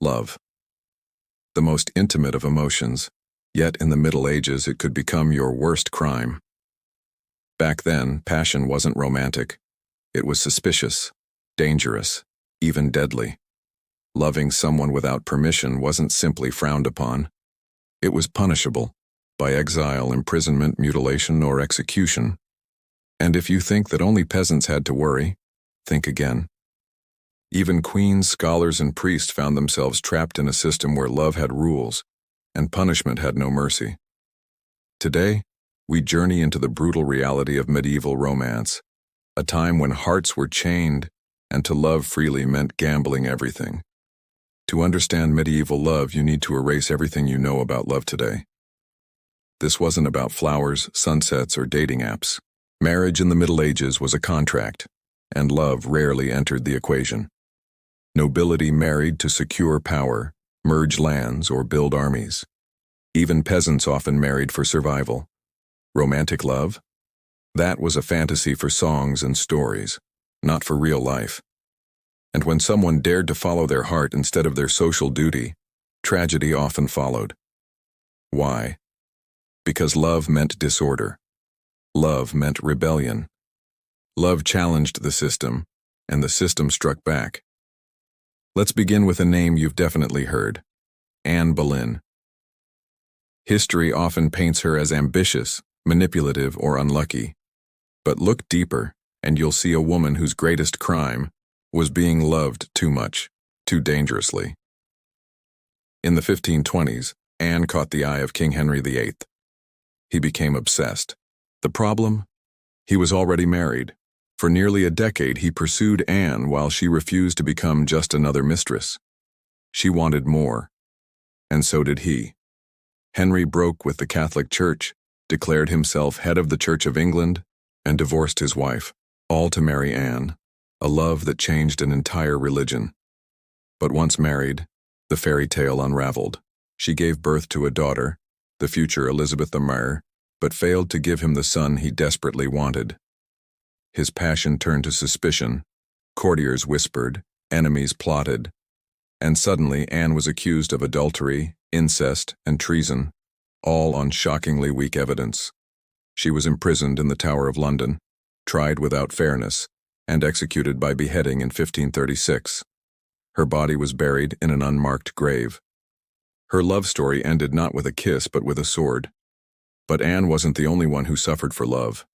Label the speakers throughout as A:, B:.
A: Love. The most intimate of emotions, yet in the Middle Ages it could become your worst crime. Back then, passion wasn't romantic. It was suspicious, dangerous, even deadly. Loving someone without permission wasn't simply frowned upon. It was punishable by exile, imprisonment, mutilation, or execution. And if you think that only peasants had to worry, think again. Even queens, scholars, and priests found themselves trapped in a system where love had rules and punishment had no mercy. Today, we journey into the brutal reality of medieval romance, a time when hearts were chained and to love freely meant gambling everything. To understand medieval love, you need to erase everything you know about love today. This wasn't about flowers, sunsets, or dating apps. Marriage in the Middle Ages was a contract, and love rarely entered the equation. Nobility married to secure power, merge lands, or build armies. Even peasants often married for survival. Romantic love? That was a fantasy for songs and stories, not for real life. And when someone dared to follow their heart instead of their social duty, tragedy often followed. Why? Because love meant disorder. Love meant rebellion. Love challenged the system, and the system struck back. Let's begin with a name you've definitely heard: Anne Boleyn. History often paints her as ambitious, manipulative, or unlucky. But look deeper, and you'll see a woman whose greatest crime was being loved too much, too dangerously. In the 1520s, Anne caught the eye of King Henry VIII. He became obsessed. The problem? He was already married. For nearly a decade, he pursued Anne while she refused to become just another mistress. She wanted more, and so did he. Henry broke with the Catholic Church, declared himself head of the Church of England, and divorced his wife, all to marry Anne, a love that changed an entire religion. But once married, the fairy tale unraveled. She gave birth to a daughter, the future Elizabeth I, but failed to give him the son he desperately wanted. His passion turned to suspicion. Courtiers whispered, enemies plotted, and suddenly Anne was accused of adultery, incest, and treason, all on shockingly weak evidence. She was imprisoned in the Tower of London, tried without fairness, and executed by beheading in 1536. Her body was buried in an unmarked grave. Her love story ended not with a kiss but with a sword. But Anne wasn't the only one who suffered for love.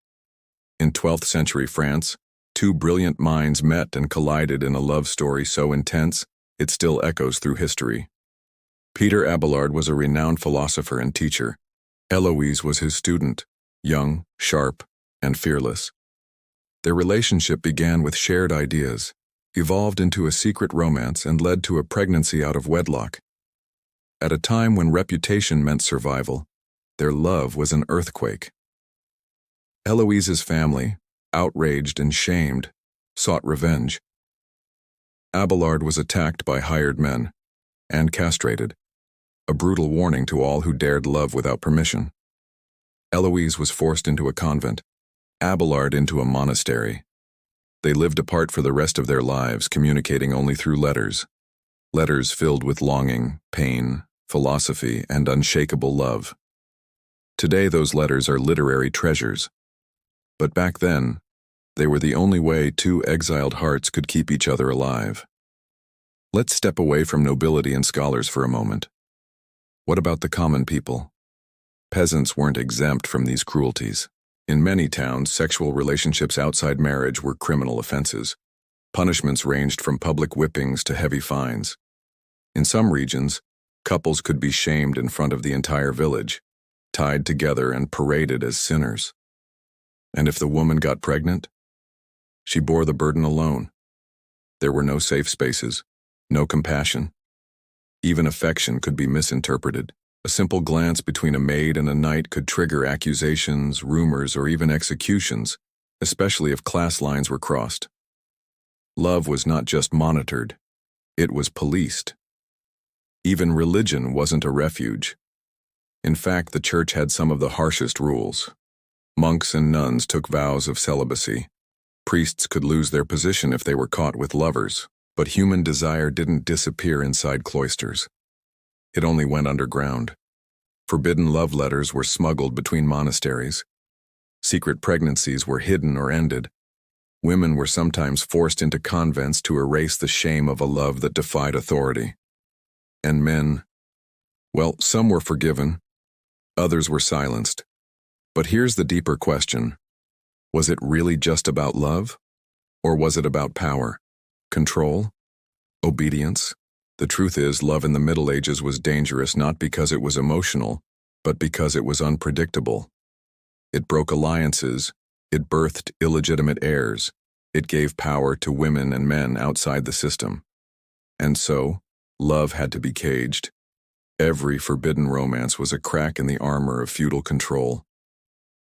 A: In 12th century France, two brilliant minds met and collided in a love story so intense it still echoes through history. Peter Abelard was a renowned philosopher and teacher. Heloise was his student, young, sharp, and fearless. Their relationship began with shared ideas, evolved into a secret romance, and led to a pregnancy out of wedlock. At a time when reputation meant survival, their love was an earthquake. Heloise's family, outraged and shamed, sought revenge. Abelard was attacked by hired men and castrated, a brutal warning to all who dared love without permission. Heloise was forced into a convent, Abelard into a monastery. They lived apart for the rest of their lives, communicating only through letters filled with longing, pain, philosophy, and unshakable love. Today those letters are literary treasures. But back then, they were the only way two exiled hearts could keep each other alive. Let's step away from nobility and scholars for a moment. What about the common people? Peasants weren't exempt from these cruelties. In many towns, sexual relationships outside marriage were criminal offenses. Punishments ranged from public whippings to heavy fines. In some regions, couples could be shamed in front of the entire village, tied together and paraded as sinners. And if the woman got pregnant, she bore the burden alone. There were no safe spaces, no compassion. Even affection could be misinterpreted. A simple glance between a maid and a knight could trigger accusations, rumors, or even executions, especially if class lines were crossed. Love was not just monitored, it was policed. Even religion wasn't a refuge. In fact, the church had some of the harshest rules. Monks and nuns took vows of celibacy. Priests could lose their position if they were caught with lovers. But human desire didn't disappear inside cloisters. It only went underground. Forbidden love letters were smuggled between monasteries. Secret pregnancies were hidden or ended. Women were sometimes forced into convents to erase the shame of a love that defied authority. And men, well, some were forgiven, others were silenced. But here's the deeper question. Was it really just about love? Or was it about power, control, obedience? The truth is, love in the Middle Ages was dangerous not because it was emotional, but because it was unpredictable. It broke alliances, it birthed illegitimate heirs, it gave power to women and men outside the system. And so, love had to be caged. Every forbidden romance was a crack in the armor of feudal control.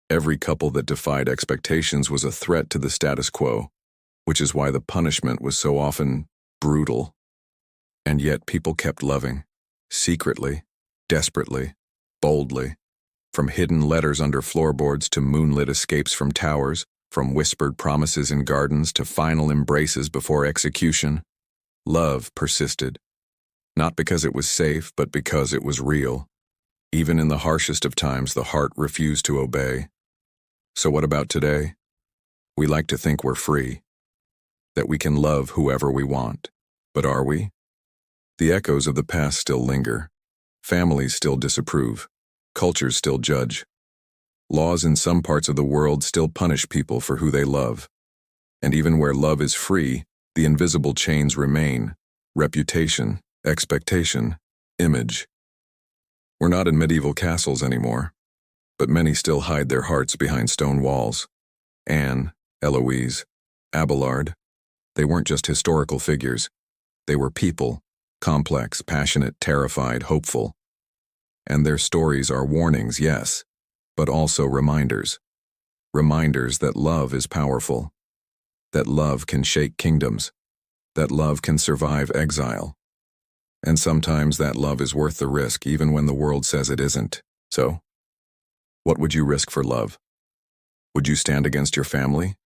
A: Every couple that defied expectations was a threat to the status quo, which is why the punishment was so often brutal. And yet people kept loving, secretly, desperately, boldly, from hidden letters under floorboards to moonlit escapes from towers, from whispered promises in gardens to final embraces before execution. Love persisted, not because it was safe, but because it was real. Even in the harshest of times, the heart refused to obey. So what about today? We like to think we're free, that we can love whoever we want. But are we? The echoes of the past still linger. Families still disapprove. Cultures still judge. Laws in some parts of the world still punish people for who they love. And even where love is free, the invisible chains remain: reputation, expectation, image. We're not in medieval castles anymore, but many still hide their hearts behind stone walls. Anne, Heloise, Abelard, they weren't just historical figures. They were people, complex, passionate, terrified, hopeful. And their stories are warnings, yes, but also reminders. Reminders that love is powerful, that love can shake kingdoms, that love can survive exile. And sometimes that love is worth the risk even when the world says it isn't. So, what would you risk for love? Would you stand against your family,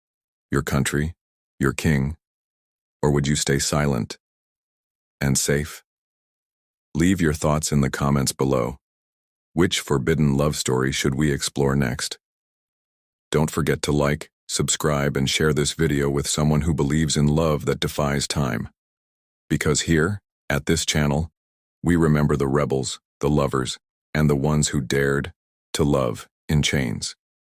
A: your country, your king? Or would you stay silent and safe? Leave your thoughts in the comments below. Which forbidden love story should we explore next? Don't forget to like, subscribe, and share this video with someone who believes in love that defies time. Because here, at this channel, we remember the rebels, the lovers, and the ones who dared to love in chains.